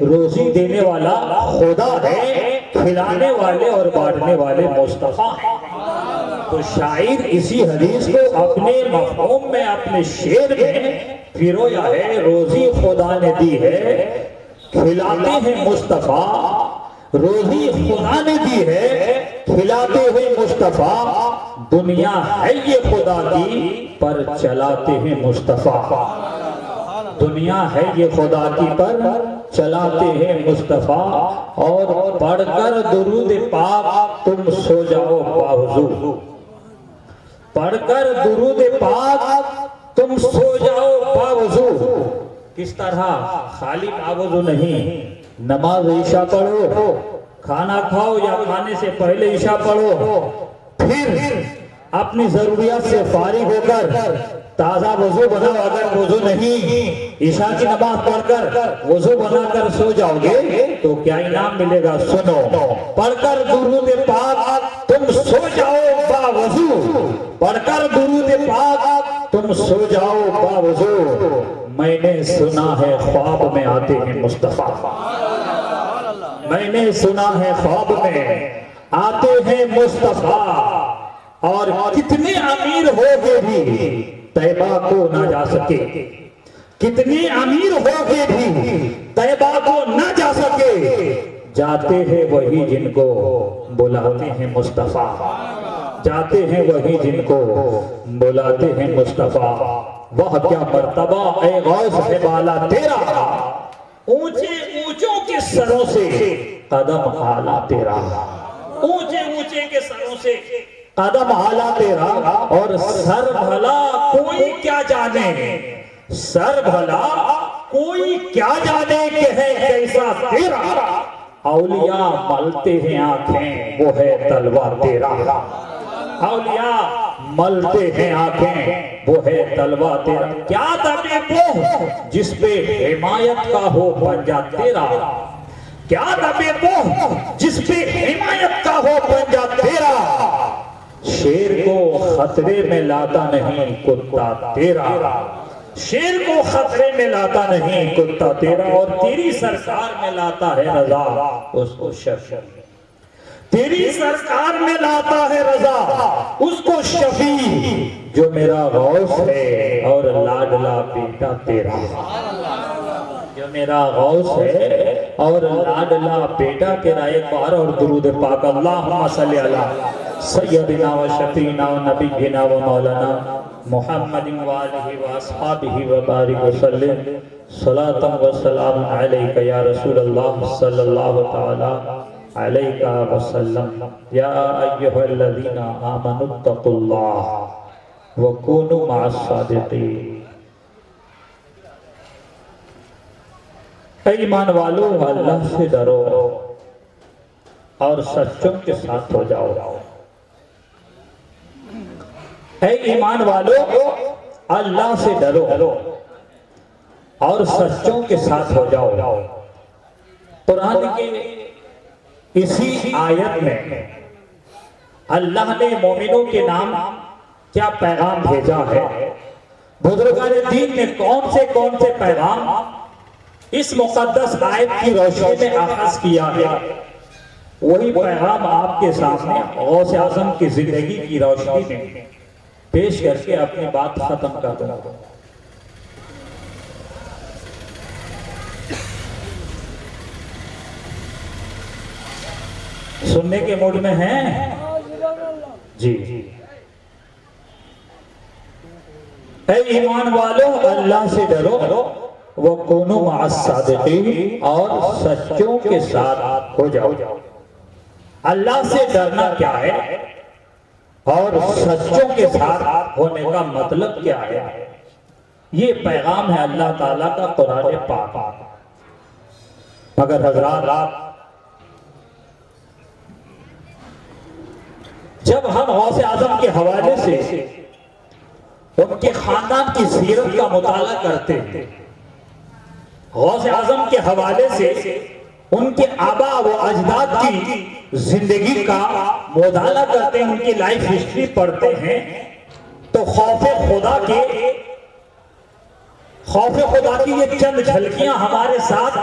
روزی دینے والا خدا ہے، کھلانے والے اور بانٹنے والے مصطفیٰ ہیں۔ تو شاعر اسی حدیث کو اپنے مفہوم میں، اپنے شعر میں پھرویا ہے، روزی خدا نے دی ہے، کھلاتے ہیں مصطفیٰ، روزی خدا نے دی ہے، کھلاتے ہیں مصطفیٰ، دنیا ہے یہ خدا کی پر چلاتے ہیں مصطفیٰ، دنیا ہے یہ خدا کی پر چلاتے ہیں مصطفیٰ، اور پڑھ کر درود پاک تم سو جاؤ باوضو، پڑھ کر درود پاک تم سو جاؤ باوضو۔ کس طرح؟ خالی باوضو نہیں، نماز عشاء پڑھو، کھانا کھاؤ یا کھانے سے پہلے عشاء پڑھو، پھر اپنی ضروریات سے فارغ ہو کر تازہ وضو بناؤ۔ اگر وضو نہیں، عشاء کی نماز پڑھ کر وضو بنا کر سو جاؤ گے تو کیا انعام ملے گا؟ سنو، پڑھ کر درود پاک تم سو جاؤ باوضو، پڑھ کر درود پاک تم سو جاؤ باوضو، میں نے سنا ہے خواب میں آتے ہیں مصطفیٰ، میں نے سنا ہے خواب میں آتے ہیں مصطفیٰ، اور کتنے امیر ہو گے بھی طیبہ کو نہ جا سکے، کتنے امیر ہو گے بھی طیبہ کو نہ جا سکے، جاتے ہیں وہی جن کو بلاتے ہیں مصطفیٰ، جاتے ہیں وہی جن کو بلاتے ہیں مصطفیٰ۔ وہ کیا مرتبہ اے غوث ہے بالا تیرا، اونچے اونچوں کے سروں سے قدم اعلیٰ تیرا، اونچے اونچے کے سروں سے قدم اعلیٰ تیرا، اور سر بھلا کوئی کیا جانے، سر بھلا کوئی کیا جانے کہ ہے کیسا تیرا، اولیاء ملتے ہیں آنکھیں وہ ہے تلوار تیرا، اولیاء ملتے ہیں آنکھیں وہ ہے تلوار تیرا، کیا دبے وہ جس پہ حمایت کا ہو پنجہ تیرا، کیا دبے وہ جس پہ حمایت کا ہو پنجہ تیرا، شیر کو خطرے میں لاتا نہیں کتا تیرا، شیر کو خطرے میں لاتا نہیں کتا تیرا، اور تیری سرکار میں لاتا ہے رضا اس کو شفیع، تیری سرکار میں لاتا ہے رضا اس کو شفیع، جو میرا غوث ہے اور لاڈلا بیٹا تیرا، جو میرا غوث ہے اور لاڈلا بیٹا تیرا۔ ایک بار اور درود پاک، اللہم صلی علی سیدنا و شفیعنا و نبینا و مولانا محمد وآلہ واصحابہ وبارک وسلم، صلاۃ و سلام علیک یا رسول اللہ صلی اللہ تعالی علیہ وسلم۔ یا ایہا الذین آمنوا اتقوا اللہ وکونوا مع الصادقین۔ اے ایمان والو، اللہ سے ڈرو اور سچوں کے ساتھ ہو جاؤ۔ اے ایمان والو، اللہ سے ڈرو اور سچوں کے ساتھ ہو جاؤ۔ قرآن کے اسی آیت میں اللہ نے مومنوں کے نام کیا پیغام بھیجا ہے، بزرگان دین نے کون سے پیغام اس مقدس آیت کی روشنی میں آغاز کیا ہے، وہی پیغام آپ کے سامنے غوث اعظم کی زندگی کی روشنی میں پیش کر کے اپنی بات ختم کر دوں۔ سننے کے موڈ میں ہیں؟ جی۔ اے ایمان والو، اللہ سے ڈرو وَكُونُوا مَعَ الصَّادِقِينَ، اور سچوں کے ساتھ ہو جاؤ۔ اللہ سے ڈرنا کیا ہے اور سچوں کے ساتھ ہونے کا مطلب کیا ہے، یہ پیغام ہے اللہ تعالیٰ کا قرآن پاک۔ مگر حضرات، جب ہم غوث اعظم کے حوالے سے ان کے خاندان کی سیرت کا مطالعہ کرتے ہیں، غوث اعظم کے حوالے سے ان کے آبا و اجداد کی زندگی کا مطالعہ کرتے ہیں، ان کی لائف ہسٹری پڑھتے ہیں، تو خوف خدا کی یہ چند جھلکیاں ہمارے ساتھ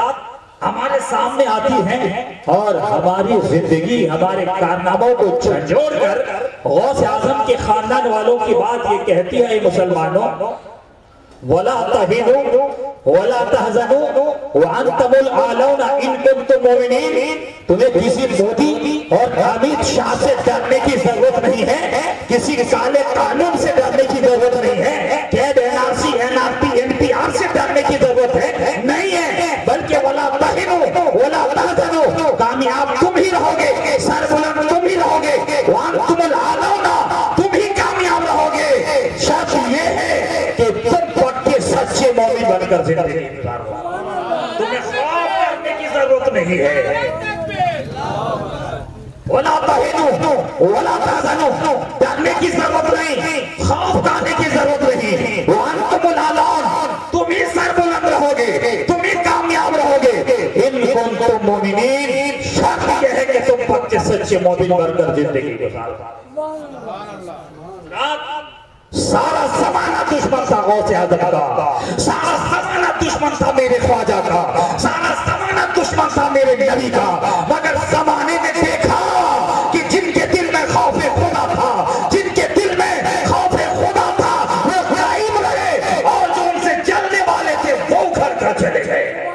ہمارے سامنے آتی ہیں اور ہماری زندگی ہمارے کارناموں کو جھنجھوڑ کر غوث اعظم کے خاندان والوں کی بات یہ کہتی ہے مسلمانوں وَلَا تَهِنُوا وَلَا تَحْزَنُوا وَأَنْتُمُ الْأَعْلَوْنَ إِن كُنتُم مُّؤْمِنِينَ تمہیں کسی مودی اور حامد شاہ سے ڈرنے کی ضرورت نہیں ہے، کسی کالے قانون سے ڈرنے کی ضرورت نہیں ہے، NRC NRP NPR سے ڈرنے کی ضرورت ہے نہیں ہے، بلکہ وَلَا تَهِنُوا وَلَا تَحْزَنُوا کامیاب تم ہی رہو گے، سربلند تم ہی رہو گے، وَأَنْتُمُ الْأَعْلَوْنَ تم ہی کامیاب رہو گے۔ شرط یہ ہے کہ تم سچے مومن بن کر زندگی گزارو، تمہیں خوف کرنے کی ضرورت نہیں ہے۔ وَلَا تَهِنُوا وَلَا تَحْزَنُوا ڈرنے کی ضرورت نہیں، خوف کھانے کی ضرورت نہیں، وَأَنْتُمُ الْأَعْلَوْنَ تم ہی سربلند رہو گے، تم ہی کامیاب رہو گے۔ إِن كُنتُم مُّؤْمِنِينَ شرط یہ ہے کہ تم پکے سچے مومن بن کر زندگی گزارو۔ سارا زمانہ دشمن تھا غوث اعظم کا، سارا زمانہ دشمن تھا میرے خواجہ کا، سارا زمانہ دشمن تھا میرے نبی کا، مگر زمانے نے دیکھا کہ جن کے دل میں خوف خدا تھا، جن کے دل میں خوف خدا تھا وہ قائم رہے، اور جو ان سے جلنے والے تھے وہ گھر کر چلے گئے۔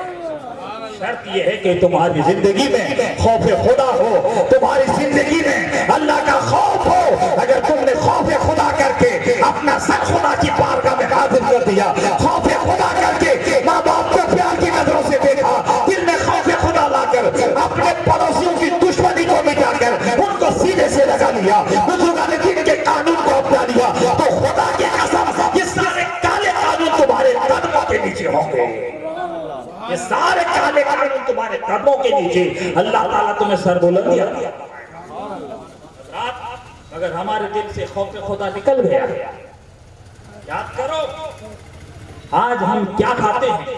شرط یہ ہے کہ تمہاری زندگی میں خوف خدا ہو، تمہاری زندگی میں اللہ کا خوف ہو۔ اگر تم نے خوف خدا کر کے اپنا سر خدا کی بارگاہ میں حاضر کر دیا، خوف خدا کر کے ماں باپ کو پیار کی نظروں سے دیکھا، دل میں خوف خدا لا کر اپنے پڑوسیوں کی دشمنی کو مٹا کر ان کو سینے سے لگا لیا، بزرگان دین کے قانون کو اپنا لیا، تو خدا کی قسم یہ سارے کالے قانون تمہارے قدموں کے نیچے ہوں گے، یہ سارے کالے قانون تمہارے قدموں کے نیچے۔ اللہ تعالیٰ تمہیں سر بلندی عطا فرمائے۔ اگر ہمارے دل سے خوف خدا نکل گیا، یاد کرو آج ہم کیا کھاتے ہیں،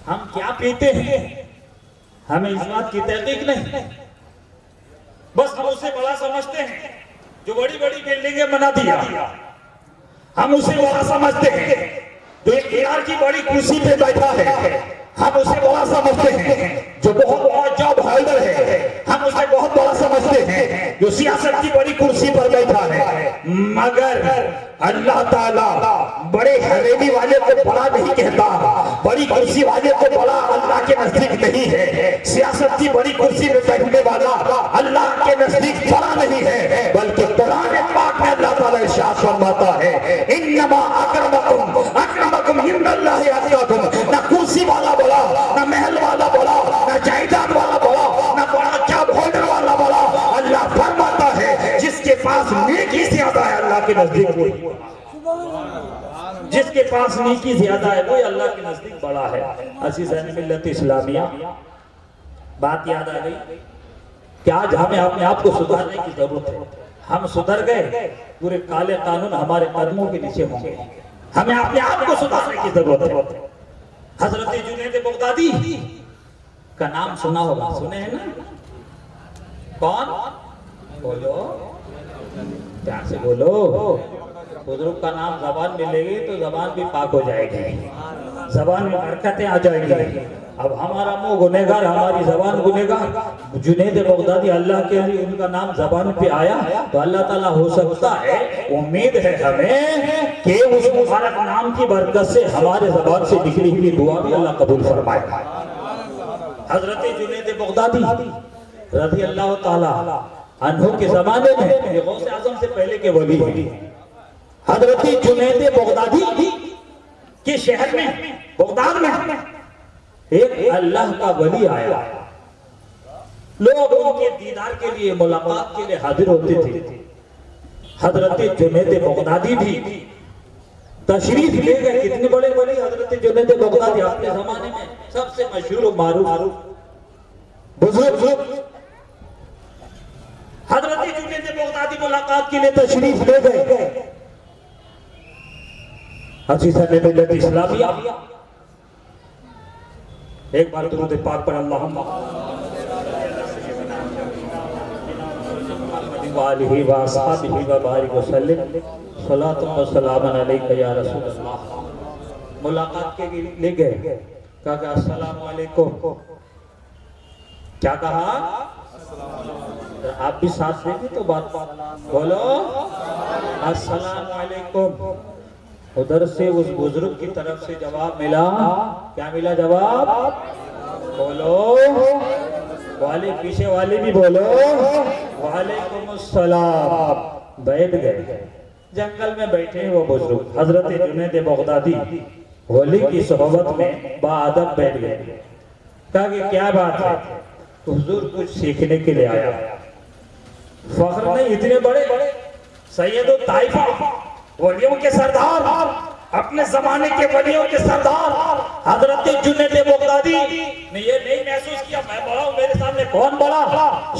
ہم کیا پیتے ہیں، ہمیں اس بات کی تحقیق نہیں، بس ہم اسے بڑا سمجھتے ہیں۔ جو بڑی بڑی بلڈنگیں بنا دیا ہم اسے بڑا سمجھتے ہیں، جو اختیار کی بڑی کرسی پہ بیٹھا ہے ہم اسے بڑا سمجھتے ہیں، جو بہت بڑا جاب ہولڈر ہے ہم اسے بہت بڑا سمجھتے ہیں، جو سیاست کی بڑی کرسی پر بیٹھا ہے، مگر اللہ تعالیٰ بڑے حریمی والے کو بڑا نہیں کہتا، بڑی کرسی والے کو بڑا اللہ کے نزدیک نہیں ہے، سیاست کی بڑی کرسی میں بیٹھنے والا اللہ کے نزدیک بڑا نہیں ہے، بلکہ قرآن پاک میں اللہ تعالیٰ ارشاد فرماتا ہے انما اکرمکم اکرمکم عند اللہ اتقاکم۔ نہ کرسی والا بڑا، نہ محل والا بڑا، نہ جائیداد والا بڑا، نہ بڑا جاب ہولڈر والا بڑا، اللہ فرماتا ہے جس کے پاس نیکی زیادہ ہے اللہ کے نزدیک وہی، جس کے پاس نیکی زیادہ ہے وہی اللہ کے نزدیک بڑا ہے۔ عزیزان ملت اسلامیہ، بات یاد آ گئی کہ آج ہمیں اپنے آپ کو سدھارنے کی ضرورت ہے۔ ہم سدھر گئے، پورے کالے قانون ہمارے قدموں کے نیچے ہوں گے۔ ہمیں اپنے آپ کو سدھارنے کی ضرورت ہے۔ حضرت جنید بغدادی کا نام سنا ہوگا، سنے ہیں نا؟ کون؟ بولو، پیار سے بولو۔ بزرگ کا نام زبان میں لے گی تو زبان بھی پاک ہو جائے گی، زبان میں برکتیں آ جائیں گی۔ اب ہمارا منہ گنہگار، ہماری زبان گنہگار، جنید بغدادی اللہ کے لیے ان کا نام زبان پہ آیا تو اللہ تعالیٰ ہو سکتا ہے، امید ہے ہمیں کہ اس مبارک نام کی برکت سے ہمارے زبان سے نکلی ہوئی دعا بھی اللہ قبول فرمائے۔ حضرت جنید بغدادی رضی اللہ تعالیٰ عنہ کے زمانے میں، یہ غوث اعظم سے پہلے کے ولی ہیں، حضرت جنید بغدادی کے شہر میں بغداد میں ایک اللہ کا ولی آیا، لوگ ان کے دیدار کے لیے، ملاقات کے لیے حاضر ہوتے تھے۔ حضرت جنید بغدادی بھی تشریف لے گئے۔ کتنے بڑے ولی حضرت جنید بغدادی، اپنے زمانے میں سب سے مشہور و معروف بزرگ۔ حضرت جنید بغدادی ملاقات کے لیے تشریف لے گئے۔ عزیزان ملت اسلامیہ، ایک بار درود پاک پر اللہم وآلہ وآصحابہ وبارک وسلم صلاۃ و سلام علیکہ یا رسول اللہ۔ ملاقات کے لیے لے گئے، کہا کہ السلام علیکم. کیا کہا؟ آپ بھی ساتھ دیں گے تو بات بولو السلام علیکم. ادھر سے اس بزرگ کی طرف سے جواب ملا. کیا ملا جواب؟ بولو والے پیچھے والے بھی بولو وعلیکم السلام. بیٹھ گئے. جنگل میں بیٹھے وہ بزرگ حضرت جنید بغدادی ولی کی صحبت میں باادب بیٹھ گئے. کہا کہ کیا بات ہے؟ حضور کچھ سیکھنے کے لیے آیا. فخر نہیں اتنے بڑے سید الطائفہ ولیوں کے سردار اپنے زمانے کے ولیوں کے سردار حضرت جنید بغدادی نے یہ نہیں محسوس کیا میں بڑا ہوں میرے سامنے کون بڑا.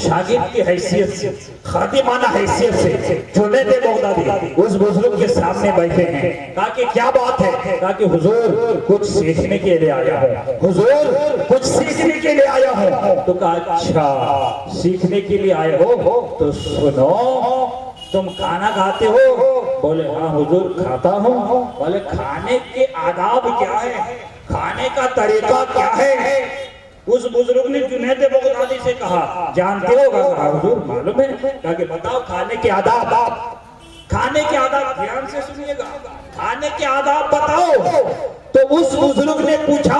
شاگرد کی حیثیت سے خادمانہ حیثیت سے جنید بغدادی اس بزرگ کے سامنے بیٹھے ہیں. کہا کہ کیا بات ہے؟ کہا کہ حضور کچھ سیکھنے کے لیے آیا ہوں. حضور کچھ سیکھنے کے لیے آیا ہوں. تو کہا اچھا سیکھنے کے لیے آئے ہو تو سنو تم کھانا کھاتے ہو؟ بولے ہاں حضور کھاتا ہوں. بولے کھانے کے آداب کیا ہے؟ کھانے کا طریقہ کیا ہے؟ اس بزرگ نے جنید بغدادی سے کہا جانتے ہو؟ کہا حضور معلوم ہے. کہا کہ بتاؤ کھانے کے آداب. کھانے کے آداب دھیان سے سنیے گا. کھانے کے آداب بتاؤ. تو اس بزرگ نے پوچھا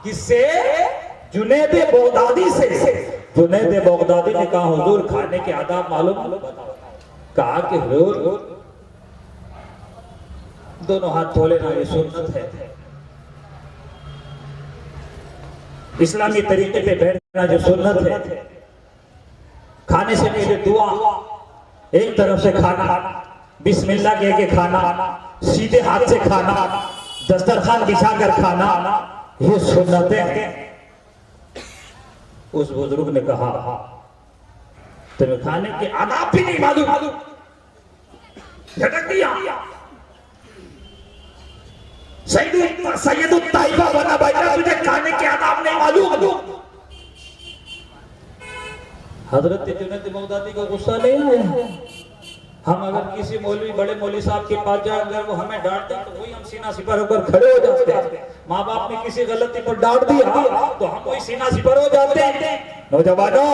کس سے؟ جنید بغدادی سے. جنید بغدادی نے کہا حضور کھانے کے آداب معلوم. کہا کہ حضور دونوں ہاتھ کھولے نا یہ سنت ہے. اسلامی طریقے پہ بیٹھنا جو سنت ہے. کھانے سے پہلے دعا ایک طرف سے کھانا بسم اللہ کہہ کے کھانا سیدھے ہاتھ سے کھانا دسترخوان بچھا کر کھانا یہ سنتیں ہیں. اس بزرگ نے کہا تمہیں کھانے کے آداب بھی نہیں معلوم. جھٹک دیا. سید الطائفہ بنا بیٹھا تجھے کھانے کے آداب نہیں معلوم. حضرت جنید بغدادی کو غصہ نہیں آیا. ہم اگر کسی مولوی بڑے مولوی صاحب کے پاس جائیں اگر وہ ہمیں ڈانٹ دیں تو وہی ہم سینہ سپر ہو کر کھڑے ہو جاتے ہیں. ماں باپ نے کسی غلطی پر ڈانٹ دیا تو ہم وہی سینہ سپر ہو جاتے ہیں. نوجوانوں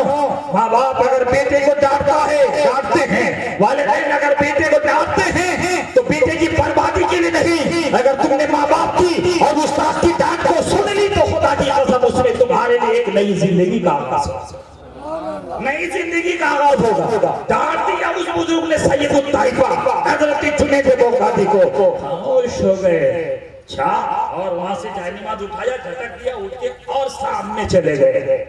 ماں باپ اگر بیٹے کو ڈانٹتا ہے ڈانٹتے ہیں. والدین اگر بیٹے کو ڈانٹتے ہیں تو بیٹے کی بربادی کے لیے نہیں. اگر تم نے ماں باپ کی اور استاد کی ڈانٹ کو سن لی تو خدا کی قسم اس میں تمہارے لیے ایک نئی زندگی کا آغاز ہوگا. نئی زندگی کا آغاز ہوگا. ڈانٹ دیا اس بزرگ نے سید الطائفہ حضرت جنید بغدادی کو. خاموش ہو گئے. چھا اور وہاں سے جائنماز اٹھایا جھٹک دیا اٹھ کے اور سامنے چلے گئے.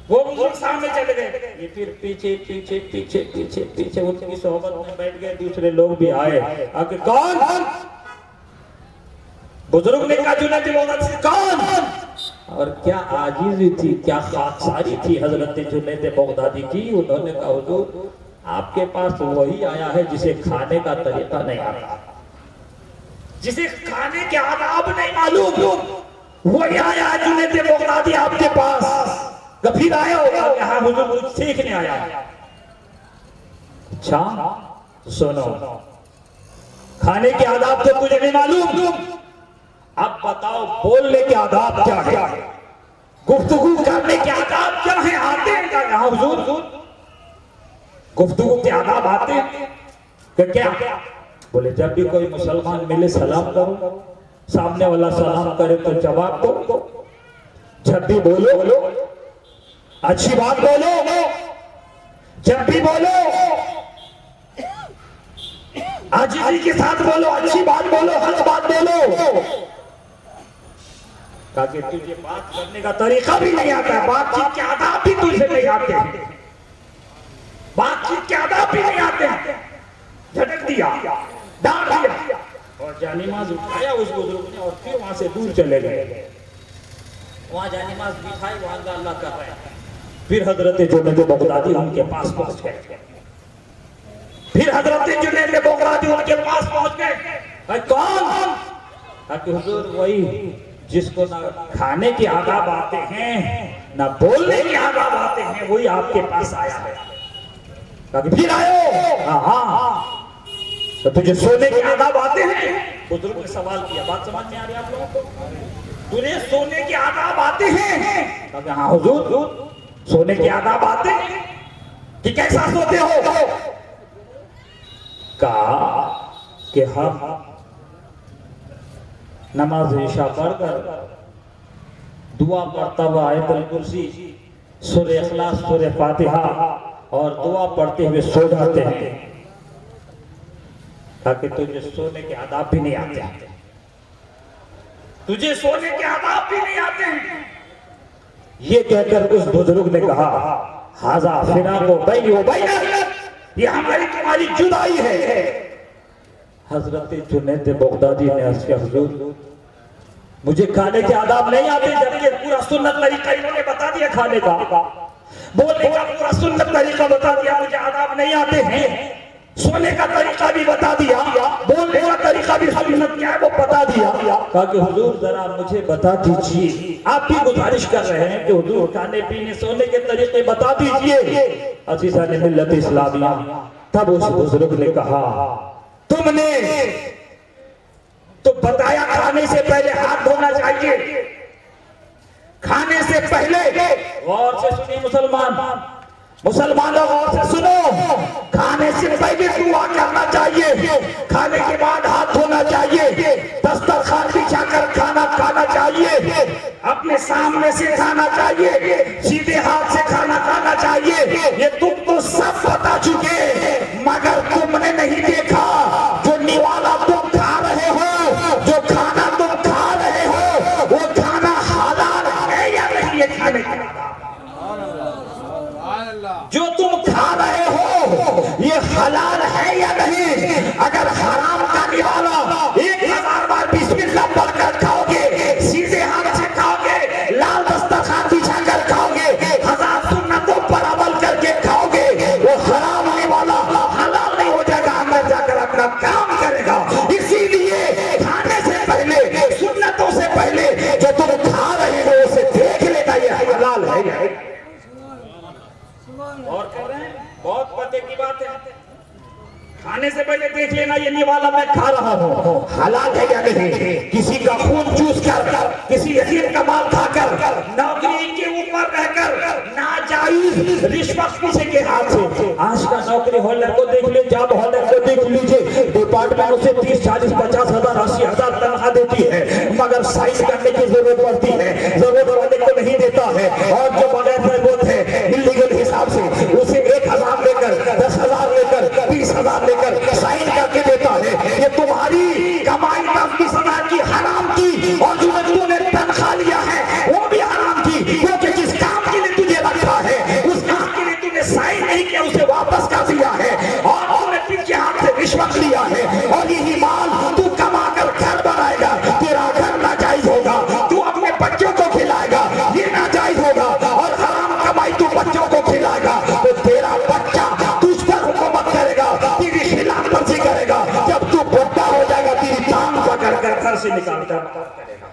وہ بزرگ سامنے چلے گئے. یہ پھر پیچھے پیچھے پیچھے پیچھے پیچھے ان کی صحبت میں بیٹھ گئے. دوسرے لوگ بھی آئے. آگے کون؟ بزرگ نے کہا جنید بغدادی سے کون؟ اور کیا عاجزی تھی کیا خاکساری تھی حضرت جنید بغدادی کی. انہوں نے کہا حضور آپ کے پاس وہی آیا ہے جسے کھانے کا طریقہ نہیں آتا. جسے کھانے کے آداب نہیں معلوم وہی آیا ہے جنید بغدادی آپ کے پاس. پھر آیا ہوگا کہ ہاں حضور کچھ سیکھنے آیا. اچھا سنو کھانے کے آداب تو تجھے نہیں معلوم. اب بتاؤ بولنے کے آداب کیا ہے؟ گفتگو کرنے کے آداب کیا ہیں؟ آتے ہیں کیا یہاں حضور؟ گفتگو کے آداب آتے ہیں کہ کیا؟ بولے جب بھی کوئی مسلمان ملے سلام کرو. سامنے والا سلام کرے تو جواب دو. جب بھی بولو اچھی بات بولو. جب بھی بولو عاجزی کے ساتھ بولو. اچھی بات بولو. حق بات بولو. تاکہ تجھے بات کرنے کا طریقہ بھی نہیں آتا ہے. بات چیت کے آداب بھی تجھے نہیں آتے ہیں. بات چیت کے آداب بھی نہیں آتے ہیں. جھٹک دیا ڈانٹ دیا اور جانماز اٹھایا اس بزرگ نے اور پھر وہاں سے دور چلے گئے. وہاں جانماز بٹھائی وہاں اللہ کر رہے ہیں. پھر حضرت جنید بغدادی ان کے پاس پہنچ گئے. پھر حضرت جنید بغدادی ان کے پاس پہنچ گئے. کون؟ کہ حضور وہی جس کو نہ کھانے کے آداب آتے ہیں نہ بولنے کے آداب آتے ہیں وہی آپ کے پاس آیا ہے. پھر آئے ہاں تو تجھے سونے کے آداب آتے ہیں. بزرگ نے سوال کیا. بات سمجھ میں آ رہی ہے آپ لوگوں کو؟ تجھے سونے کے آداب آتے ہیں؟ کہا ہاں حضور سونے کے آداب آتے ہیں کہ کیسا سوتے ہو؟ کہا کہ ہم نماز عشاء پڑھ کر دعا پڑھتا ہوا آیت الکرسی، سورہ اخلاص، سورہ فاتحہ اور دعا پڑھتے ہوئے سو جاتے ہیں، تاکہ تجھے سونے کے آداب بھی نہیں آتے ہیں، تجھے سونے کے آداب بھی نہیں آتے ہیں۔ یہ کہہ کر اس بزرگ نے کہا ھذا فراق بینی و بینک، یہ ہماری تمہاری جدائی ہے۔ حضرت جنید بغدادی نے عرض کیا حضور مجھے کھانے کے آداب نہیں آتے، جبکہ پورا سنت طریقہ انہوں نے بتا دیا کھانے کا، بولنے کا پورا سنت طریقہ بتا دیا، مجھے آداب نہیں آتے ہیں، سونے کا طریقہ بھی بتا دیا، بولنے کا طریقہ بھی سنت کیا ہے وہ بتا دیا۔ کہا کہ حضور ذرا مجھے بتا دیجئے، آپ بھی گزارش کر رہے ہیں کہ حضور کھانے پینے سونے کے طریقے بتا دیجئے۔ عزیزان ملت اسلامیہ، تب اس بزرگ نے کہا تم نے تو بتایا کھانے سے پہلے ہاتھ دھونا چاہیے، کھانے سے پہلے، غور سے سنیے مسلمانوں غور سے سنو، کھانے سے پہلے دعا کرنا چاہیے، کھانے کے بعد ہاتھ دھونا چاہیے، دسترخوان بچھا کر کھانا کھانا چاہیے، اپنے سامنے سے کھانا چاہیے، سیدھے ہاتھ سے کھانا کھانا چاہیے۔ یہ تم تو سب بتا چکے، مگر تم نے نہیں دیکھا جو نوالا تم کھا رہے ہو، جو کھانا تم کھا رہے ہو وہ کھانا حلال ہے یا نہیں؟ یہ کھانے کا جو تم کھا رہے ہو یہ حلال ہے یا نہیں؟ اگر حرام کا نوالا 1000 بار بسم اللہ پڑھ کر کھاؤ گے، سیدھے ہاتھ سے کھاؤ گے، لال دسترخوان بچھا کر کھاؤ گے، 1000 سنتوں پر عمل کر کے کھاؤ گے، وہ حرام نوالا حلال نہیں ہو جائے گا، اندر جا کر اپنا کام کرے گا۔ اسی لیے کھانے سے پہلے، سنتوں سے پہلے جو تم کھا رہے ہو اسے دیکھ لینا یہ حلال ہے یا نہیں۔ اور کر رہے ہیں بہت پتے کی بات ہے، کھانے سے پہلے دیکھ لینا یہ نوالا میں کھا رہا ہوں حلال ہے یا نہیں۔ کسی کا خون چوس کر، کسی یتیم کا مال کھا کر، نوکری کے اوپر رہ کر ناجائز رشوت کسی کے ہاتھ سے۔ آج کا نوکری ہولڈر کو دیکھ لیں، جاب ہولڈر کو دیکھ لیجئے، ڈپارٹمنٹ اسے 30 40 50 ہزار 80 ہزار تنخواہ دیتی ہے، مگر سائن کرنے کی ضرورت پڑتی ہے، ضرورت والے کو نہیں دیتا ہے، اور جو بغیر ضرورت ہے انلیگل حساب سے اسے 1000 لے کر 10,000 لے کر 20,000 لے کر سائن کر کے دیتا ہے۔ یہ تمہاری کمائی 10,000 کی حرام کی، اور جو تم نے تنخواہ لیا ہے وہ بھی حرام کی، کیونکہ جس کام کے لیے تجھے رکھا ہے اس کام کے لیے تم نے سائن نہیں کیا، اسے واپس کر دیا ہے، اور تم نے پن کے ہاتھ سے رشوت لیا ہے، اور یہی مال تو کما کر گھر بنائے گا، تیرا گھر ناجائز ہوگا، تو اپنے بچوں کو کھلائے گا یہ ناجائز ہوگا، اور حرام کمائی تو بچوں کو کھلائے گا تو تیرا بچہ تجھ پر حکومت کرے گا، تیری خلاف ورزی کرے گا، جب تو بڑھا ہو جائے گا تیری ٹانگ پکڑ کر گھر سے نکال کر کرے گا،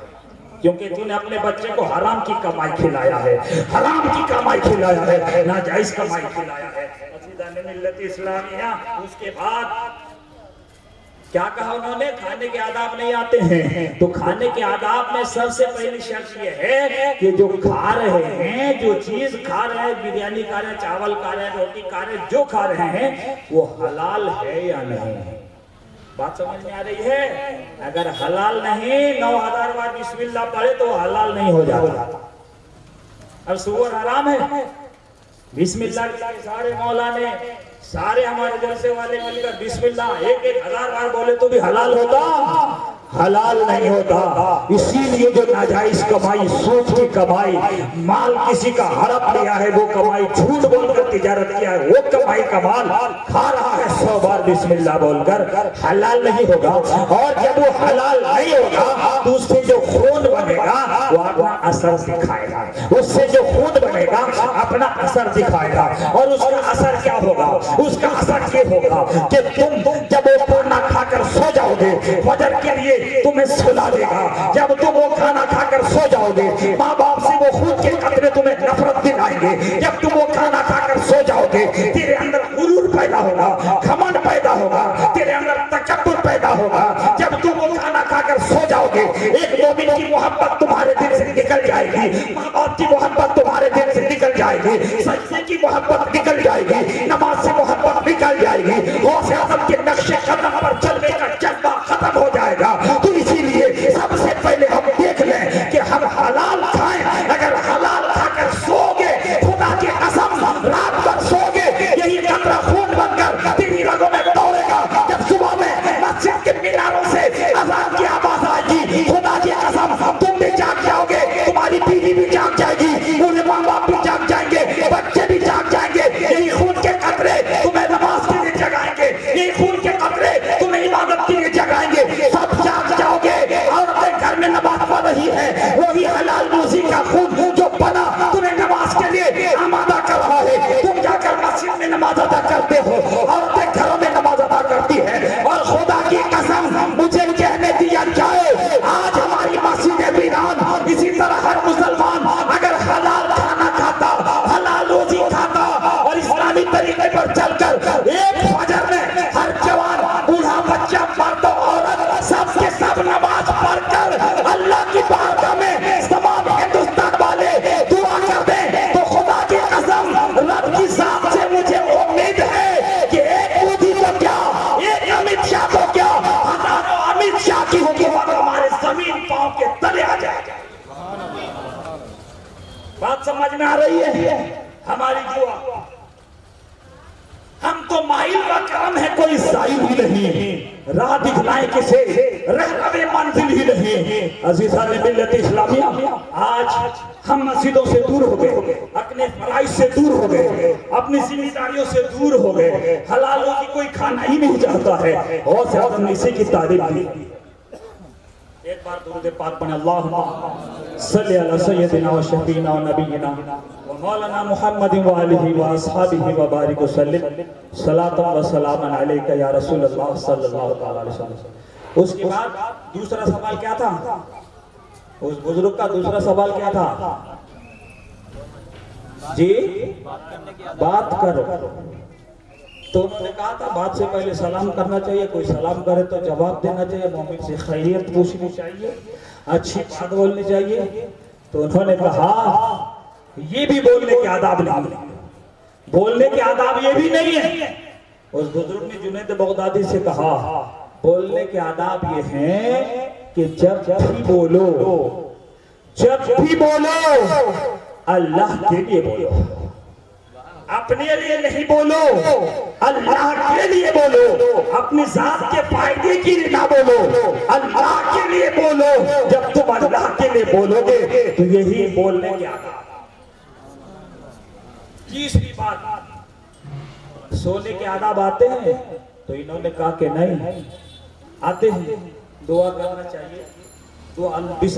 کیونکہ تو نے اپنے بچے کو حرام کی کمائی کھلایا ہے، حرام کی کمائی کھلایا ہے، ناجائز کمائی کھلایا ہے۔ عزیزان ملت اسلامیہ، اس کے بعد کیا کہا انہوں نے؟ کھانے کے آداب نہیں آتے ہیں، تو کھانے کے آداب میں سب سے پہلی شرط یہ ہے کہ جو کھا رہے ہیں، جو چیز کھا رہے ہیں، بریانی کھا رہے ہیں، چاول کھا رہے ہیں، روٹی کھا رہے ہیں، جو کھا رہے ہیں وہ حلال ہے یا نہیں۔ بات سمجھ میں آ رہی ہے؟ اگر حلال نہیں 9000 بار بسم اللہ پڑھے تو حلال نہیں ہو جاتا۔ اب سور حرام ہے، بسم اللہ کے سارے مولانے، سارے ہمارے جلسے والے مل کر بسم اللہ 1000 بار بولے تو بھی حلال ہوتا؟ حلال نہیں ہوتا۔ اسی لیے جو ناجائز کمائی، سود کی کمائی، مال کسی کا ہڑپ لیا ہے وہ کمائی، جھوٹ بول کر تجارت کیا ہے وہ کمائی کا مال کھا رہا ہے 100 بار بسم اللہ بول کر، حلال نہیں ہوگا۔ اور جب وہ حلال نہیں ہوگا تو اس سے جو خون بنے گا وہ اپنا اثر دکھائے گا، اس سے جو خون بنے گا اپنا اثر دکھائے گا، اور اس کا اثر کیا ہوگا؟ اس کا اثر یہ ہوگا کہ تم جب وہ کھانا کھا کر سو جاؤ گے، فجر کے لیے تمہیں سلا دے گا. جب تم وہ کھانا کھا کر سو جاؤ گے ماں باپ سے وہ خون کے قطرے تمہیں نفرت دلائیں گے. جب تم وہ کھانا کھا کر سو جاؤ گے تیرے اندر غرور پیدا ہوگا, گھمنڈ پیدا ہوگا, تیرے اندر تکبر پیدا ہوگا. جب تم وہ کھانا کھا کر سو جاؤ گے ایک مومن کی محبت تمہارے دل سے نکل جائے گی, ماں باپ کی محبت تمہارے دل سے نکل جائے گی, سجدے کی محبت نکل جائے گی, نماز سے محبت نکل جائے گی, غوث اعظم کے نقش قدم پر چلنے کا جذبہ ختم ہو جائے گا. تو اسی لیے سب سے پہلے ہم دیکھ لیں کہ ہم حلال کھائیں. اگر حلال کھا کر سو گے خدا کی قسم رات بھر سو گے یہی قطرہ خون بن کر تیری رگوں میں دوڑے گا. جب صبح میں مسجد کے میناروں سے اذان کی آواز آئے گی خدا کی قسم تم بھی جاگ جاؤ گے, تمہاری بیوی بھی جاگ جائے گی, پورے ماں باپ بھی جاگ جائیں گے, بچے بھی جاگ جائیں گے. یہی خون کے قطرے تمہیں نماز کے لیے جگائیں گے, یہی خون کے قطرے تمہیں عبادت کے لیے جگائیں گے. سب جاگ جاؤ گے. عورتیں گھر میں نماز پڑھ رہی ہے وہی حلال روزی کا خون جو بنا تمہیں نماز کے لیے آمادہ کر رہا ہے. تم جا کر مسجد میں نماز ادا کرتے ہو, عورتیں گھروں میں نماز ادا کرتی ہے. اور خدا کی قسم مجھے کہنے دیا جائے آج ہماری مسجدیں ویران. اسی طرح ہر مسلمان اگر حلال کھانا کھاتا, حلال روزی کھاتا اور اسلامی طریقے پر چل کر ایک فجر میں ہر جوان بوڑھا بچہ مرد عورت سب کے سب نماز پڑھ کر اللہ کی بارگاہ میں تمام ہندوستان والے دعا کر دیں تو خدا کی قسم رب کی ذات سے مجھے امید ہے کہ ایک مودی کو کیا, ایک امت شاہ کو کیا, ہزاروں امت شاہ کی حکومت ہمارے زمین پاؤں کے تلے آ جائے. بات سمجھ میں آ رہی ہے؟ ہماری دعا ہم تو مائل کا کرم ہے کوئی سائل ہی نہیں, راہ دکھلائیں کسے رہنمائے منزل ہی نہیں. عزیزان ملت اسلامیہ آج ہم مسجدوں سے دور ہو گئے, اپنے فرائض سے دور ہو گئے, اپنی ذمہ داریوں سے دور ہو گئے, حلال روزی کوئی کھانا ہی نہیں چاہتا ہے. غوث اعظم نے اسی کی تعریف کی. ایک بار درود پاک پڑھیں اللہم صلی علی سیدنا و شفینا و نبینا و مولانا محمد و آلہ و اصحابہ و بارک وسلم صلاۃ و سلام علیکہ یا رسول اللہ صلی اللہ علیہ وسلم. اس کے بعد دوسرا سوال کیا تھا, اس بزرگ کا دوسرا سوال کیا تھا جی, بات کرو. تو انہوں نے کہا تھا بات سے پہلے سلام کرنا چاہیے, کوئی سلام کرے تو جواب دینا چاہیے, مومن سے خیریت پوچھنی چاہیے, اچھی بات بولنی چاہیے. تو انہوں نے کہا یہ بھی بولنے کے آداب نہیں, بولنے کے آداب یہ بھی نہیں ہے. اس بزرگ نے جنید بغدادی سے کہا بولنے کے آداب یہ ہیں کہ جب بھی بولو, جب بھی بولو اللہ کے لیے بولو, اپنے لیے نہیں بولو, اللہ کے لیے بولو. اپنی ذات کے فائدے کے لیے نہ بولو, اللہ کے لیے بولو. جب تم اللہ کے لیے بولو گے تو یہی بولنے کے آداب. تیسری بات, سونے کے آداب آتے ہیں تو انہوں نے کہا کہ نہیں آتے ہیں. دعا کرنا چاہیے,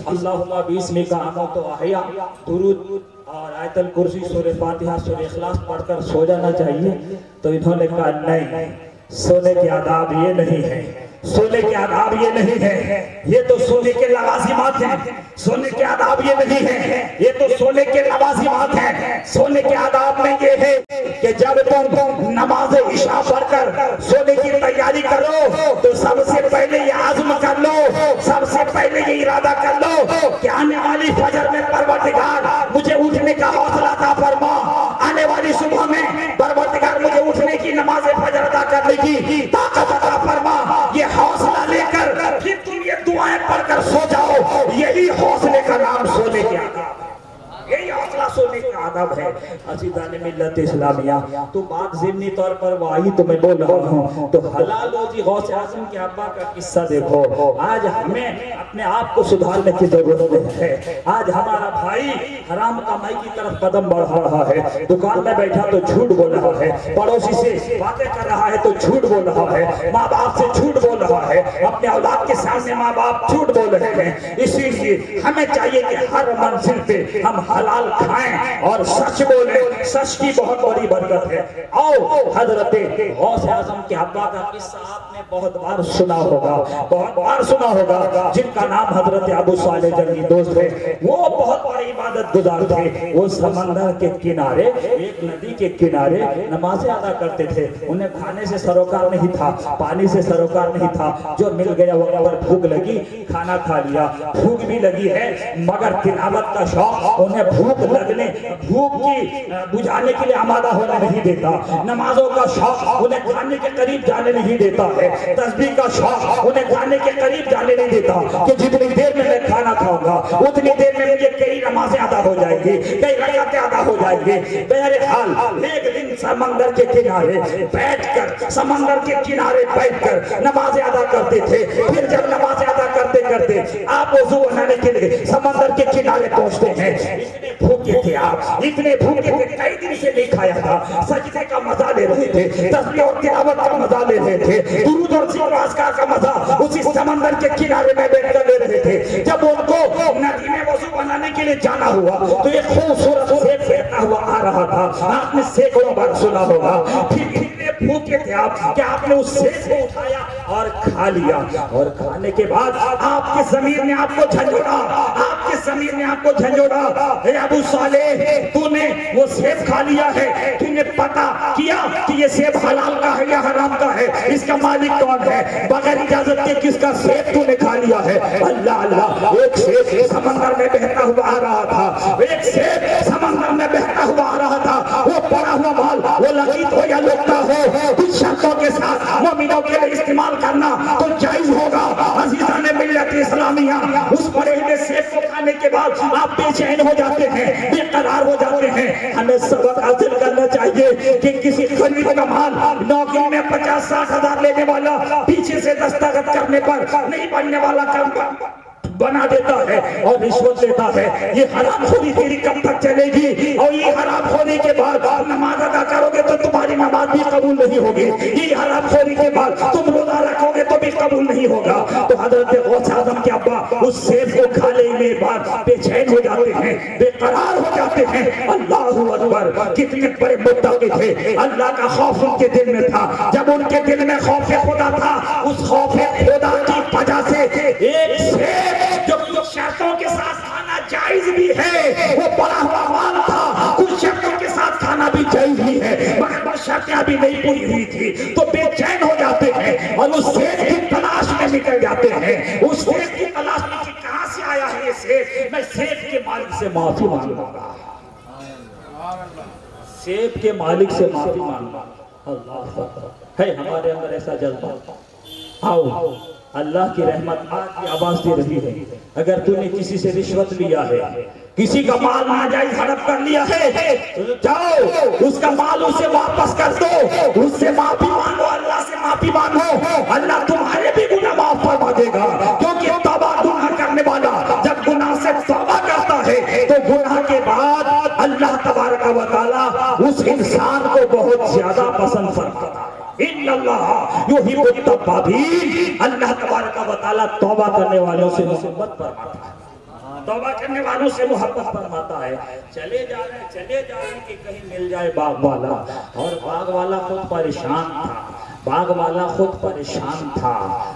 اللہم بسمک اموت و احیا, درود اور آیت الکرسی, سورہ فاتحہ, سورہ اخلاص پڑھ کر سو جانا چاہیے. تو انہوں نے کہا نہیں, سونے کے آداب یہ نہیں ہے, سونے کے آداب یہ نہیں ہے, یہ تو سونے کے لوازمات ہیں. سونے کے آداب یہ نہیں ہے, یہ تو سونے کے لوازمات ہیں. سونے کے آداب میں یہ ہے کہ جب تم نماز عشاء پڑھ کر سونے کی تیاری کرو تو سب سے پہلے یہ عزم کر لو, سب سے پہلے یہ ارادہ کر لو کہ آنے والی فجر میں پروردگار مجھے اٹھنے کا حوصلہ عطا فرما, آنے والی صبح میں پروردگار مجھے اٹھنے کی نماز فجر ادا کرنے کی طاقت عطا فرما. یہ حوصلہ لے کر پھر تم یہ دعائیں پڑھ کر سو جاؤ. یہی حوصلے کا نام سونے کے آداب, یہی حوصلہ سونے کا آداب ہے. عزیزان ملت اسلامیہ تو بات ضمنی طور پر وہی تو میں بول رہا ہوں. تو حلال روزی غوث اعظم کے ابا کا قصہ دیکھو. آج ہمیں اپنے آپ کو سدھارنے کی ضرورت ہے. آج ہمارا بھائی حرام کمائی کی طرف قدم بڑھا رہا ہے, دکان میں بیٹھا تو جھوٹ بول رہا ہے, پڑوسی سے باتیں کر رہا ہے تو جھوٹ بول رہا ہے, ماں باپ سے جھوٹ بول رہا ہے, اپنے اولاد کے سامنے ماں باپ جھوٹ بول رہے ہیں. اسی لیے ہمیں چاہیے کہ ہر منزل پہ ہم حلال کھائیں کھائیں اور سچ بولیں، سچ کی بہت بڑی برکت ہے۔ آؤ، حضرت غوث اعظم کے ابا کا قصہ آپ نے بہت بار سنا ہوگا، بہت بار سنا ہوگا، جن کا نام حضرت ابو صالح جنگی دوست ہے۔ وہ بہت بڑے عبادت گزار تھے۔ وہ سمندر کے کنارے، ایک ندی کے کنارے نمازیں ادا کرتے تھے۔ انہیں کھانے سے سروکار نہیں تھا، پانی سے سروکار نہیں تھا، جو مل گیا وہ اگر بھوک لگی کھانا کھا لیا، بھوک بھی لگی ہے مگر تلاوت کا شوق انہیں بھوک کی بجھانے کے لیے آمادہ ہونے نہیں دیتا، نمازوں کا شوق انہیں کھانے کے قریب جانے نہیں دیتا ہے، تسبیح کا شوق انہیں کھانے کے قریب جانے نہیں دیتا کہ جتنی دیر میں میں کھانا کھاؤں گا اتنی دیر میں مجھے کئی نمازیں ادا ہو جائیں گی، کئی رکعتیں ادا ہو جائیں گی۔ بہرحال ایک دن سمندر کے کنارے بیٹھ کر، سمندر کے کنارے بیٹھ کر نمازیں ادا کرتے تھے۔ پھر جب نمازیں ادا کرتے کرتے آپ وضو بنانے کے لیے سمندر کے کنارے پہنچتے ہیں، اتنے بھوکے تھے آپ، اتنے بھوکے تھے، کئی دن سے نہیں کھایا تھا، سجدے کا مزہ لے رہے تھے، تسبیح اور تلاوت کا مزہ لے رہے تھے، درود اور ذکر و اذکار کا مزہ اسی سمندر کے کنارے میں بیٹھ کر لے رہے تھے۔ جب ان کو ندی میں وضو بنانے کے لیے جانا ہوا تو ایک خوبصورت سیب بہتا ہوا آ رہا تھا، آپ نے سینکڑوں بار سنا ہوگا۔ پھر بھوکے تھے آپ کہ آپ نے اس سیب کو اٹھایا اور کھا لیا، اور کھانے کے بعد آپ کے ضمیر نے آپ کو جھنجھوڑا، آپ کے ضمیر نے آپ کو جھنجھوڑا، اے ابو صالح تو نے وہ سیب کھا لیا ہے، تو نے پتا کیا کہ یہ سیب حلال کا ہے یا حرام کا ہے، اس کا مالک کون ہے، بغیر اجازت کے کس کا سیب تو نے کھا لیا ہے۔ اللہ اللہ، ایک سیب سمندر میں بہتا ہوا آ رہا تھا، ایک سیب سمندر میں بہتا ہوا آ رہا تھا، وہ پڑا ہوا مال وہ لذیذ ہو یا لگتا ہو کچھ شرطوں کے ساتھ مومنوں کے لیے استعمال کرنا تو جائز ہوگا۔ عزیزان ملت اسلامیہ، اس پڑے ہوئے سیب کو کھانے کے بعد آپ بے چین ہو جاتے ہیں، بے قرار ہو جاتے ہیں۔ ہمیں سبق حاصل کرنا چاہیے کہ کسی غریب کا مال نوکری میں 50-60 ہزار لینے والا پیچھے سے دستخط کرنے پر نہیں بننے والا کام بنا دیتا ہے اور رشوت لیتا ہے۔ یہ حرام خوری تیری کب تک چلے گی؟ اور یہ حرام خوری کے بعد نماز ادا کرو گے تو تمہاری نماز بھی قبول نہیں ہوگی، یہ حرام خوری کے بعد تم روزہ رکھو گے تو بھی قبول نہیں ہوگا۔ تو حضرت غوث اعظم کے ابا اس سیب کو کھانے کے بعد بے چین ہو جاتے ہیں، بے قرار ہو جاتے ہیں۔ اللہ اکبر، کتنے بڑے متقی تھے، اللہ کا خوف ان کے دل میں تھا۔ جب ان کے دل میں خوف خدا تھا، اس خوف خدا کی وجہ سے ایک سیب جو کچھ شرطوں کے ساتھ کھانا جائز بھی ہے، وہ پڑا ہوا مال تھا، کچھ شرطوں کے ساتھ کھانا بھی جائز بھی ہے، مگر شرطیں ابھی نہیں پوری ہوئی تھی، تو بے چین ہو جاتے ہیں اور اس سیب کی تلاش میں نکل جاتے ہیں۔ اس سیب کی تلاش میں کہ کہاں سے آیا ہے یہ سیب، میں سیب کے مالک سے معافی مانگوں گا، سیب کے مالک سے معافی مانگوں گا۔ اللہ ہے ہمارے اندر ایسا جذبہ۔ آؤ، اللہ کی رحمت آج کی آواز دے رہی ہے۔ اگر تو نے کسی سے رشوت لیا ہے، کسی کا مال ناجائز ہڑپ کر لیا ہے، جاؤ اس کا مال اسے واپس کر دو، اس سے معافی مانگو، اللہ سے معافی مانگو، اللہ تمہارے بھی گناہ معاف فرما دے گا۔ کیونکہ توبہ گناہ کرنے والا جب گناہ سے توبہ کرتا ہے تو گناہ کے بعد اللہ تبارک و تعالی اس انسان کو بہت زیادہ پسند فرماتا ہے۔ ان اللہ یحب التوابین، اللہ تبارک و تعالی توبہ کرنے والوں سے محبت فرماتا ہے، توبہ کرنے والوں سے محبت فرماتا ہے۔ چلے جا رہے کہ کہیں مل جائے باغ والا، اور باغ والا خود پریشان تھا، باغ والا خود پریشان تھا،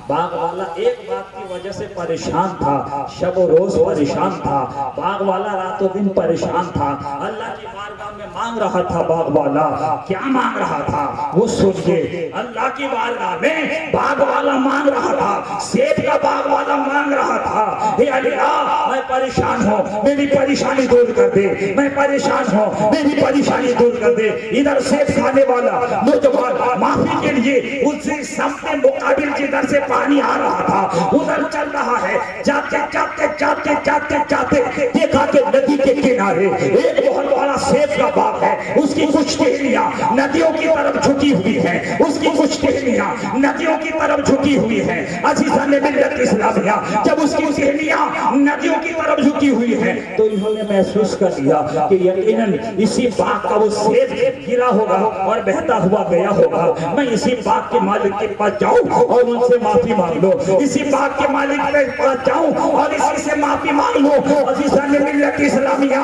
باغ والا ایک بات کی وجہ سے پریشان تھا، شب و روز پریشان تھا، باغ والا رات و دن پریشان تھا، اللہ کی بارگاہ میں مانگ رہا تھا۔ باغ والا کیا مانگ رہا تھا وہ سوچئے، اللہ کی بارگاہ میں باغ والا مانگ رہا تھا، سیب کا باغ والا مانگ رہا تھا، اے اللہ میں پریشان ہوں، میری پریشانی دور کر دے، میں پریشان ہوں، میری پریشانی دور کر دے۔ ادھر سیب کھانے والا نوجوان معافی کے لیے اس سے سمت مقابل جدھر سے پانی آ رہا تھا ادھر چل رہا ہے، جاتے جاتے جاتے جاتے جاتے دیکھا کہ ندی کے کنارے ایک بہت بڑا سیب کا باغ ہے، اس کی کچھ ٹہنیاں ندیوں کی طرف جھکی ہوئی ہیں، اس کی کچھ ٹہنیاں ندیوں کی طرف جھکی ہوئی ہیں۔ عزیزان ملت اسلامیہ، جب اس کی ٹہنیاں ندیوں کی طرف جھکی ہوئی ہیں تو انہوں نے محسوس کر لیا کہ یقیناً اسی باغ کا وہ سیب گرا ہوگا اور بہتا ہوا گیا ہوگا، میں اسی باغ کے مالک کے پاس جاؤ اور ان سے معافی مانگ لو، اسی باغ کے مالک کے پاس جاؤ اور اسی سے معافی مانگ لو۔ عزیزان ملت اسلامیہ،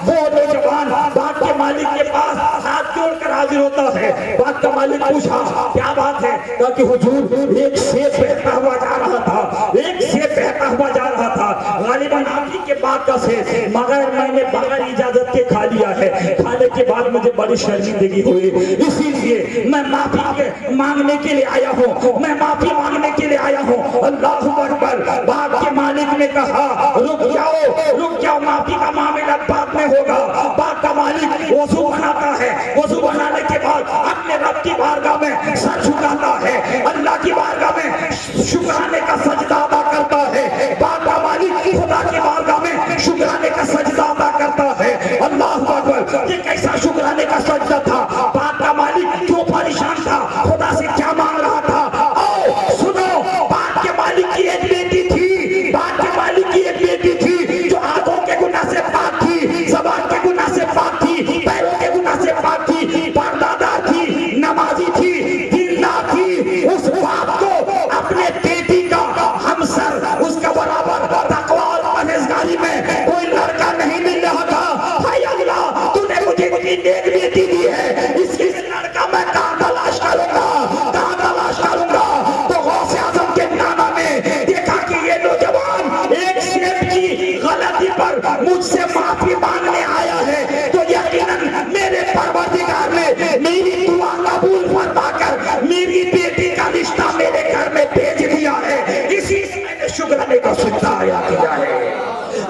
وہ نوجوان باغ کے مالک کے پاس ہاتھ جوڑ کر حاضر ہوتا ہے۔ باغ کا مالک پوچھا کیا بات ہے؟ کہا کہ حضور ایک سیب بہتا ہوا جا رہا تھا، ایک سیب بہتا ہوا جا رہا تھا، غالباً آپ ہی کے باغ کا سیب، مگر میں نے بغیر اجازت کے کھا لیا ہے، کھانے کے بعد مجھے بڑی شرمندگی ہوئی، اسی لیے میں معافی مانگنے کے لیے آیا ہوں، میں معافی مانگنے کے لیے آیا ہوں۔ اللہ اکبر۔ باغ کے مالک نے کہا رک جاؤ، معافی کا معاملہ بعد میں ہوگا۔ باغ کا مالک وضو بناتا ہے، وضو بنانے کے بعد اپنے رب کی بارگاہ میں سر جھکاتا ہے، اللہ کی بارگاہ میں شکرانے کا سجدہ ادا کرتا ہے۔ باغ کا مالک خدا کی بارگاہ میں شکرانے کا سجدہ ادا کرتا ہے۔ اللہ اکبر۔ یہ کیسا شکرانے کا سجدہ تھا؟ باغ کا مالک کیوں پریشان تھا؟ خدا سے کیا مانگ رہا تھا؟ آؤ سنو، باغ کے مالک کی ایک بیٹی تھی، باغ کے مالک کی ایک بیٹی تھی جو آنکھوں کے گناہ سے پاک تھی، زبان کے گناہ سے پاک تھی، پیروں کے گناہ سے پاک تھی، پردادار تھی، نمازی تھی، دیندار تھی۔ اس باپ کو اپنے بیٹی کا ہمسر، اس کا برابر تقوی اور پرہیزگاری میں کوئی لڑکا نہیں مل رہا تھا۔ ہائے اللہ، تو نے مجھے اتنی نیک بیٹی دی ہے، اس لڑکا میں کہاں تلاش کروں گا، کہاں تلاش کروں گا؟ تو غوث اعظم کے نانا میں دیکھا کہ یہ نوجوان ایک سیب کی غلطی پر مجھ سے معافی مانگنے آیا ہے، تو یقیناً میرے پروردگار نے میری دعا قبول فرما کر میری بیٹی کا رشتہ میرے گھر میں بھیج دیا ہے۔ اسی سے میں نے شکرانے کا سجدہ ادا کیا ہے،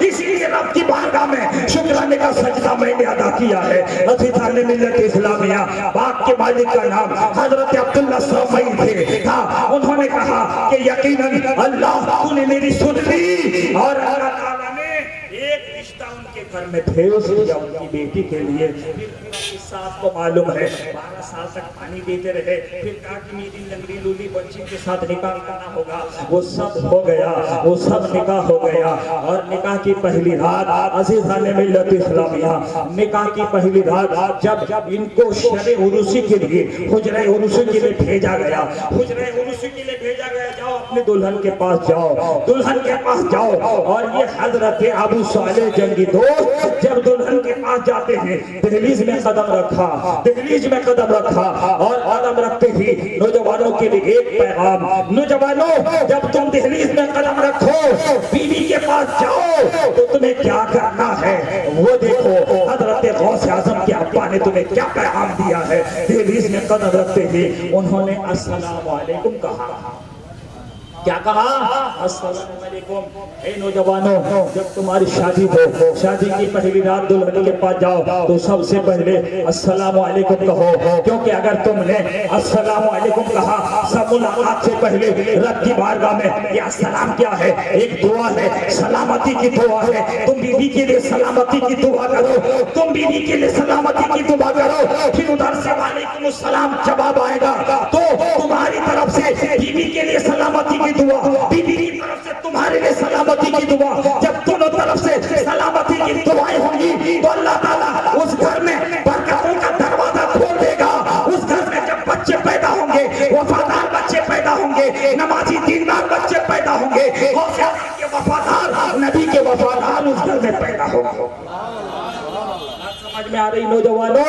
اسی لیے رب کی بارگاہ میں شکرانے کا سجدہ میں نے ادا کیا ہے۔ عزیزان ملت اسلامیہ، باغ کے مالک کا نام حضرت عبداللہ سومئی تھے۔ انہوں نے کہا کہ یقیناً اللہ تو نے میری سن لی، اور اللہ تعالیٰ نے ایک رشتہ ان کے گھر میں بھیج دیا ان کی بیٹی کے لیے۔ پھر قصہ آپ کو معلوم ہے، 12 سال تک پانی دیتے رہے، پھر کہا کہ میری لنگڑی لولی بچی کے ساتھ نکاح کرنا ہوگا، وہ سب ہو گیا، وہ سب نکاح ہو گیا۔ اور نکاح کی پہلی رات، عزیزان ملت اسلامیہ، نکاح کی پہلی رات جب ان کو شب عروسی کے لیے، حجرہ عروسی کے لیے بھیجا گیا، حجرہ عروسی کے لیے بھیجا گیا، جاؤ اپنے دلہن کے پاس جاؤ، دلہن کے پاس جاؤ۔ اور یہ حضرت ابو صالح جنگی دوست جب دلہن کے پاس جاتے ہیں، دہلیز میں قدم رکھا، دہلیز میں قدم رکھا، اور قدم رکھتے ہی نوجوانوں کے لیے ایک پیغام، نوجوانوں جب تم دہلیز میں قدم رکھو، بیوی کے پاس جاؤ تو تمہیں کیا کرنا ہے وہ دیکھو۔ حضرت غوث اعظم کے ابا نے تمہیں کیا پیغام دیا ہے؟ دہلیز میں قدم رکھتے ہی انہوں نے السلام علیکم کہا۔ کیا کہا؟ السلام علیکم۔ اے نوجوانوں، جب تمہاری شادی ہو، شادی کی پہلی رات دلہن کے پاس جاؤ تو سب سے پہلے السلام علیکم کہو، کیونکہ اگر تم نے السلام علیکم کہا، سب ملاقات سے پہلے رب کی بارگاہ میں یہ السلام کیا ہے؟ ایک دعا ہے، سلامتی کی دعا ہے۔ تم بیوی کے لیے سلامتی کی دعا کرو، تم بیوی کے لیے سلامتی کی دعا کرو، پھر ادھر سے وعلیکم السلام جواب آئے گا تو تمہاری طرف سے بیوی کے لیے سلامتی کی دعا، بیوی کی طرف سے تمہارے لیے سلامتی کی دعا۔ جب دونوں طرف سے سلامتی کی دعائیں ہوں گی تو اللہ تعالیٰ اس گھر میں برکتوں کا دروازہ کھول دے گا۔ اس گھر میں جب بچے پیدا ہوں گے، وفادار بچے پیدا ہوں گے، نمازی دیندار بچے پیدا ہوں گے، غوث اعظم کے وفادار، نبی کے وفادار اس گھر میں پیدا ہوں گے۔ سمجھ میں آ رہی نوجوانوں؟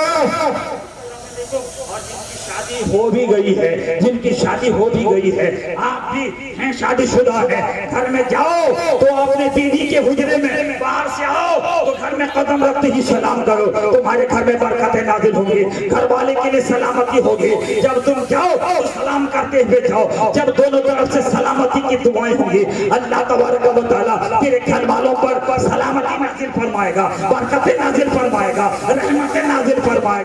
اور جن کی شادی ہو بھی گئی ہے، جن کی شادی ہو بھی گئی ہے، آپ بھی ہیں شادی شدہ ہیں، گھر میں جاؤ تو اپنے بیوی کے حجرے میں، باہر سے آؤ تو گھر میں قدم رکھتے ہی سلام کرو، تمہارے گھر میں برکتیں نازل ہوں گی، گھر والے کے لیے سلامتی ہوگی۔ جب تم جاؤ تو سلام کرتے ہوئے جاؤ، جب دونوں طرف سے سلامتی کی دعائیں ہوں گی، اللہ تبارک و تعالیٰ تیرے گھر والوں پر سلامتی نازل فرمائے گا، برکتیں نازل فرمائے گا، رحمتیں نازل فرمائے گا۔